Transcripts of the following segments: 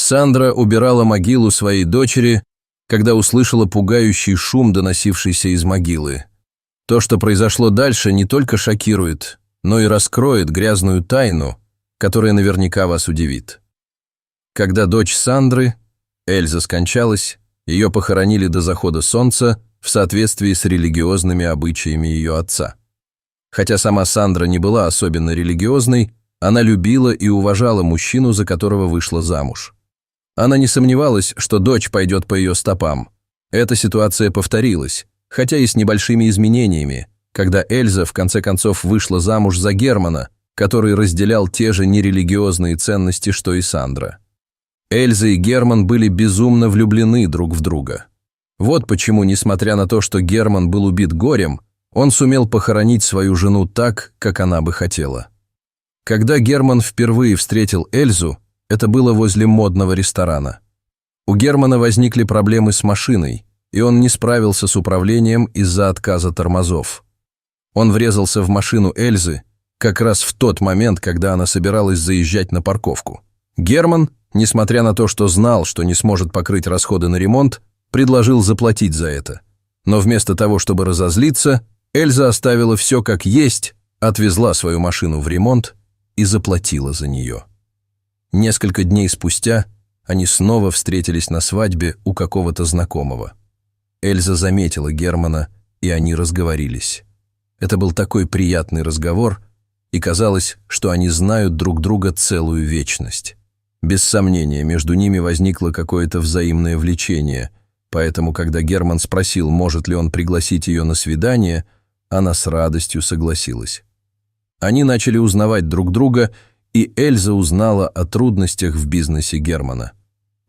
Сандра убирала могилу своей дочери, когда услышала пугающий шум, доносившийся из могилы. То, что произошло дальше, не только шокирует, но и раскроет грязную тайну, которая наверняка вас удивит. Когда дочь Сандры, Эльза, скончалась, ее похоронили до захода солнца в соответствии с религиозными обычаями ее отца. Хотя сама Сандра не была особенно религиозной, она любила и уважала мужчину, за которого вышла замуж. Она не сомневалась, что дочь пойдет по ее стопам. Эта ситуация повторилась, хотя и с небольшими изменениями, когда Эльза в конце концов вышла замуж за Германа, который разделял те же нерелигиозные ценности, что и Сандра. Эльза и Герман были безумно влюблены друг в друга. Вот почему, несмотря на то, что Герман был убит горем, он сумел похоронить свою жену так, как она бы хотела. Когда Герман впервые встретил Эльзу, это было возле модного ресторана. У Германа возникли проблемы с машиной, и он не справился с управлением из-за отказа тормозов. Он врезался в машину Эльзы как раз в тот момент, когда она собиралась заезжать на парковку. Герман, несмотря на то, что знал, что не сможет покрыть расходы на ремонт, предложил заплатить за это. Но вместо того, чтобы разозлиться, Эльза оставила все как есть, отвезла свою машину в ремонт и заплатила за нее. Несколько дней спустя они снова встретились на свадьбе у какого-то знакомого. Эльза заметила Германа, и они разговорились. Это был такой приятный разговор, и казалось, что они знают друг друга целую вечность. Без сомнения, между ними возникло какое-то взаимное влечение, поэтому, когда Герман спросил, может ли он пригласить ее на свидание, она с радостью согласилась. Они начали узнавать друг друга, и Эльза узнала о трудностях в бизнесе Германа.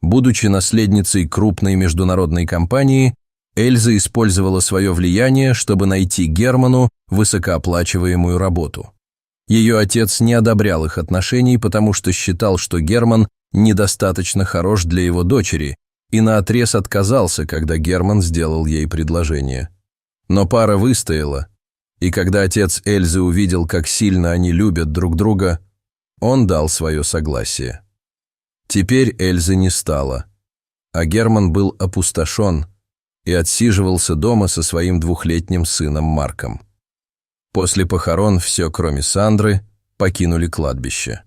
Будучи наследницей крупной международной компании, Эльза использовала свое влияние, чтобы найти Герману высокооплачиваемую работу. Ее отец не одобрял их отношений, потому что считал, что Герман недостаточно хорош для его дочери, и наотрез отказался, когда Герман сделал ей предложение. Но пара выстояла, и когда отец Эльзы увидел, как сильно они любят друг друга, он дал свое согласие. Теперь Эльзы не стало, а Герман был опустошен и отсиживался дома со своим 2-летним сыном Марком. После похорон все, кроме Сандры, покинули кладбище.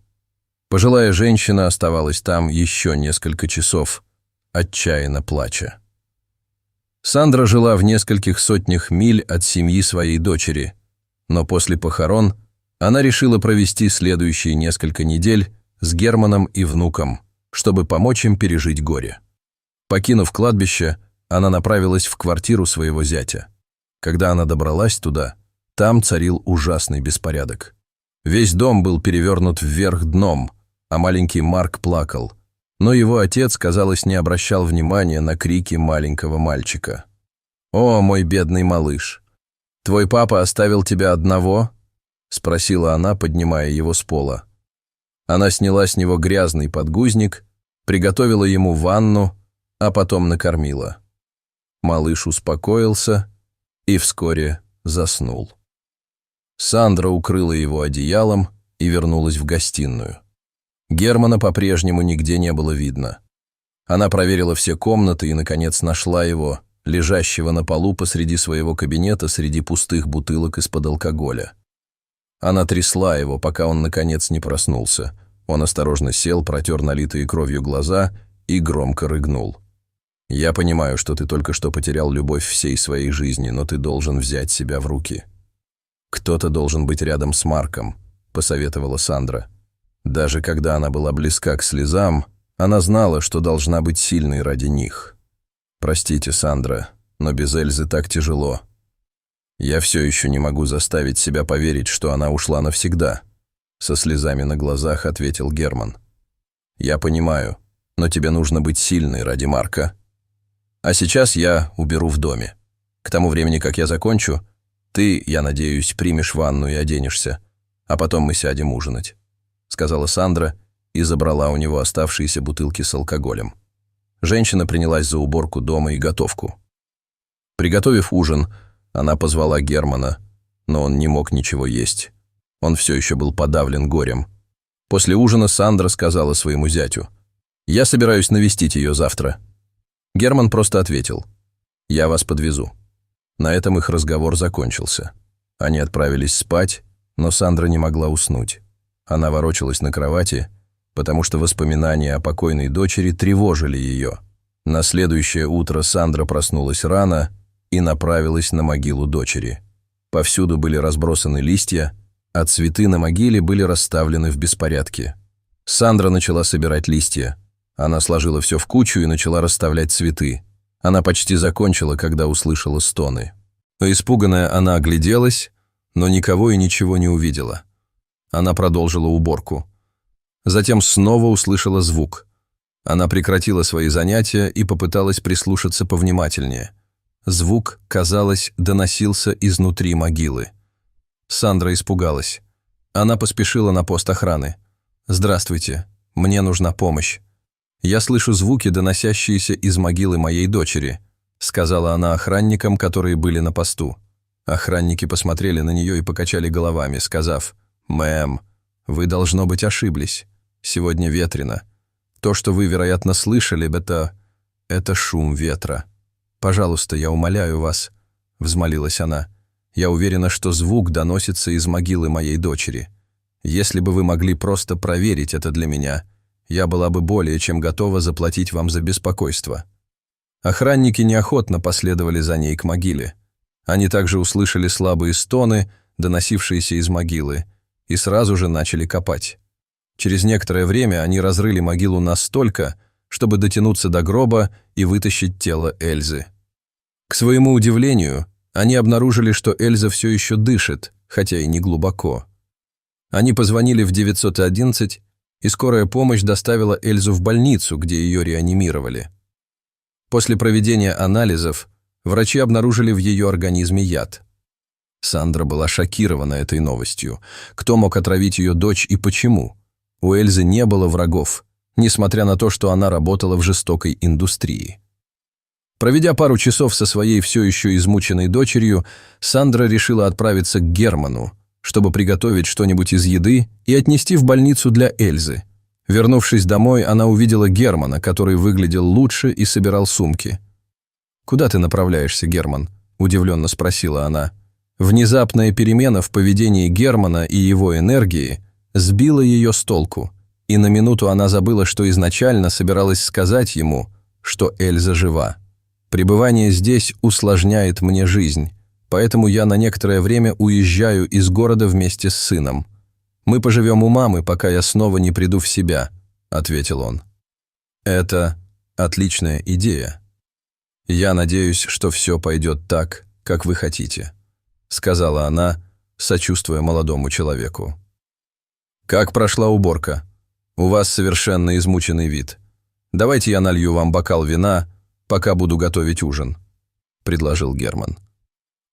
Пожилая женщина оставалась там еще несколько часов, отчаянно плача. Сандра жила в нескольких сотнях миль от семьи своей дочери, но после похорон она решила провести следующие несколько недель с Германом и внуком, чтобы помочь им пережить горе. Покинув кладбище, она направилась в квартиру своего зятя. Когда она добралась туда, там царил ужасный беспорядок. Весь дом был перевернут вверх дном, а маленький Марк плакал. Но его отец, казалось, не обращал внимания на крики маленького мальчика. «О, мой бедный малыш! Твой папа оставил тебя одного?» — спросила она, поднимая его с пола. Она сняла с него грязный подгузник, приготовила ему ванну, а потом накормила. Малыш успокоился и вскоре заснул. Сандра укрыла его одеялом и вернулась в гостиную. Германа по-прежнему нигде не было видно. Она проверила все комнаты и, наконец, нашла его, лежащего на полу посреди своего кабинета среди пустых бутылок из-под алкоголя. Она трясла его, пока он, наконец, не проснулся. Он осторожно сел, протер налитые кровью глаза и громко рыгнул. «Я понимаю, что ты только что потерял любовь всей своей жизни, но ты должен взять себя в руки». «Кто-то должен быть рядом с Марком», — посоветовала Сандра. Даже когда она была близка к слезам, она знала, что должна быть сильной ради них. «Простите, Сандра, но без Эльзы так тяжело. Я все еще не могу заставить себя поверить, что она ушла навсегда», — со слезами на глазах ответил Герман. «Я понимаю, но тебе нужно быть сильной ради Марка. А сейчас я уберу в доме. К тому времени, как я закончу, ты, я надеюсь, примешь ванну и оденешься, а потом мы сядем ужинать», — сказала Сандра и забрала у него оставшиеся бутылки с алкоголем. Женщина принялась за уборку дома и готовку. Приготовив ужин, она позвала Германа, но он не мог ничего есть. Он все еще был подавлен горем. После ужина Сандра сказала своему зятю: «Я собираюсь навестить ее завтра». Герман просто ответил: «Я вас подвезу». На этом их разговор закончился. Они отправились спать, но Сандра не могла уснуть. Она ворочалась на кровати, потому что воспоминания о покойной дочери тревожили ее. На следующее утро Сандра проснулась рано и направилась на могилу дочери. Повсюду были разбросаны листья, а цветы на могиле были расставлены в беспорядке. Сандра начала собирать листья. Она сложила все в кучу и начала расставлять цветы. Она почти закончила, когда услышала стоны. Испуганная, она огляделась, но никого и ничего не увидела. Она продолжила уборку. Затем снова услышала звук. Она прекратила свои занятия и попыталась прислушаться повнимательнее. Звук, казалось, доносился изнутри могилы. Сандра испугалась. Она поспешила на пост охраны. «Здравствуйте, мне нужна помощь. Я слышу звуки, доносящиеся из могилы моей дочери», сказала она охранникам, которые были на посту. Охранники посмотрели на нее и покачали головами, сказав: «Мэм, вы, должно быть, ошиблись. Сегодня ветрено. То, что вы, вероятно, слышали, это шум ветра. Пожалуйста, я умоляю вас», — взмолилась она. «Я уверена, что звук доносится из могилы моей дочери. Если бы вы могли просто проверить это для меня, я была бы более чем готова заплатить вам за беспокойство». Охранники неохотно последовали за ней к могиле. Они также услышали слабые стоны, доносившиеся из могилы, и сразу же начали копать. Через некоторое время они разрыли могилу настолько, чтобы дотянуться до гроба и вытащить тело Эльзы. К своему удивлению, они обнаружили, что Эльза все еще дышит, хотя и не глубоко. Они позвонили в 911, и скорая помощь доставила Эльзу в больницу, где ее реанимировали. После проведения анализов врачи обнаружили в ее организме яд. Сандра была шокирована этой новостью. Кто мог отравить ее дочь и почему? У Эльзы не было врагов, несмотря на то, что она работала в жестокой индустрии. Проведя пару часов со своей все еще измученной дочерью, Сандра решила отправиться к Герману, чтобы приготовить что-нибудь из еды и отнести в больницу для Эльзы. Вернувшись домой, она увидела Германа, который выглядел лучше и собирал сумки. «Куда ты направляешься, Герман?» – удивленно спросила она. Внезапная перемена в поведении Германа и его энергии сбила ее с толку, и на минуту она забыла, что изначально собиралась сказать ему, что Эльза жива. «Пребывание здесь усложняет мне жизнь, поэтому я на некоторое время уезжаю из города вместе с сыном. Мы поживем у мамы, пока я снова не приду в себя», — ответил он. «Это отличная идея. Я надеюсь, что все пойдет так, как вы хотите», — сказала она, сочувствуя молодому человеку. «Как прошла уборка? У вас совершенно измученный вид. Давайте я налью вам бокал вина, пока буду готовить ужин», — предложил Герман.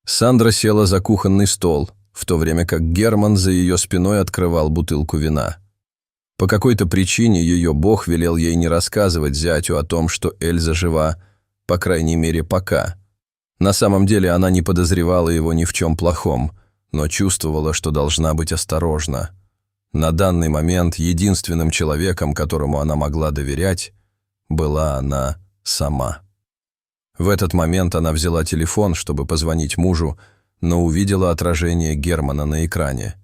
Сандра села за кухонный стол, в то время как Герман за ее спиной открывал бутылку вина. По какой-то причине ее бог велел ей не рассказывать зятю о том, что Эльза жива, по крайней мере, пока. На самом деле она не подозревала его ни в чем плохом, но чувствовала, что должна быть осторожна. На данный момент единственным человеком, которому она могла доверять, была она сама. В этот момент она взяла телефон, чтобы позвонить мужу, но увидела отражение Германа на экране.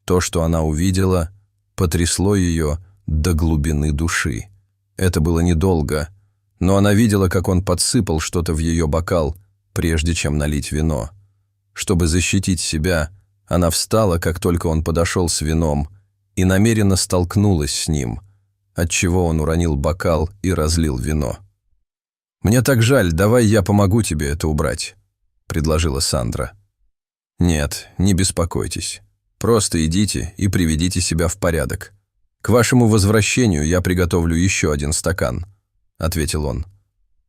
То, что она увидела, потрясло ее до глубины души. Это было недолго, но она видела, как он подсыпал что-то в ее бокал, прежде чем налить вино. Чтобы защитить себя, она встала, как только он подошел с вином, и намеренно столкнулась с ним, отчего он уронил бокал и разлил вино. «Мне так жаль, давай я помогу тебе это убрать», — предложила Сандра. «Нет, не беспокойтесь. Просто идите и приведите себя в порядок. К вашему возвращению я приготовлю еще один стакан», — ответил он.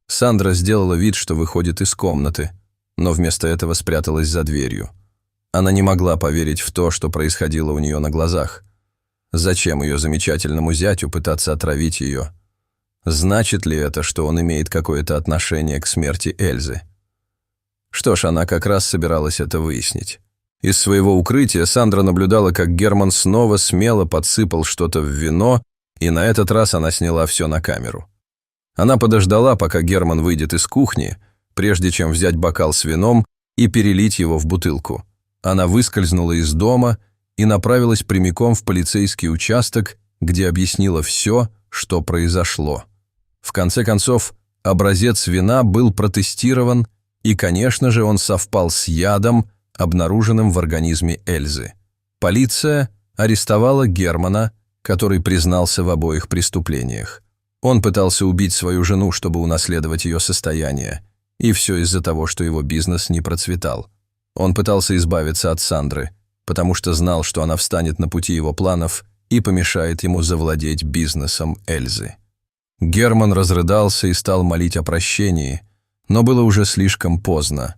Сандра сделала вид, что выходит из комнаты, но вместо этого спряталась за дверью. Она не могла поверить в то, что происходило у нее на глазах. Зачем ее замечательному зятю пытаться отравить ее? Значит ли это, что он имеет какое-то отношение к смерти Эльзы? Что ж, она как раз собиралась это выяснить. Из своего укрытия Сандра наблюдала, как Герман снова смело подсыпал что-то в вино И на этот раз она сняла все на камеру. Она подождала, пока Герман выйдет из кухни, прежде чем взять бокал с вином и перелить его в бутылку. Она выскользнула из дома и направилась прямиком в полицейский участок, где объяснила все, что произошло. В конце концов, образец вина был протестирован, и, конечно же, он совпал с ядом, обнаруженным в организме Эльзы. Полиция арестовала Германа, который признался в обоих преступлениях. Он пытался убить свою жену, чтобы унаследовать ее состояние, и все из-за того, что его бизнес не процветал. Он пытался избавиться от Сандры, потому что знал, что она встанет на пути его планов и помешает ему завладеть бизнесом Эльзы. Герман разрыдался и стал молить о прощении, но было уже слишком поздно.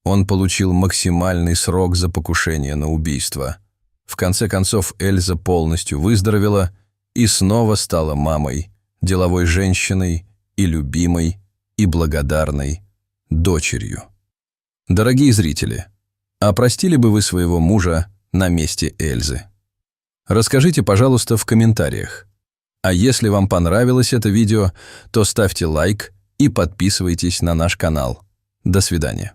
Он получил максимальный срок за покушение на убийство. В конце концов, Эльза полностью выздоровела и снова стала мамой, деловой женщиной и любимой, и благодарной дочерью. Дорогие зрители, а простили бы вы своего мужа на месте Эльзы? Расскажите, пожалуйста, в комментариях. А если вам понравилось это видео, то ставьте лайк и подписывайтесь на наш канал. До свидания.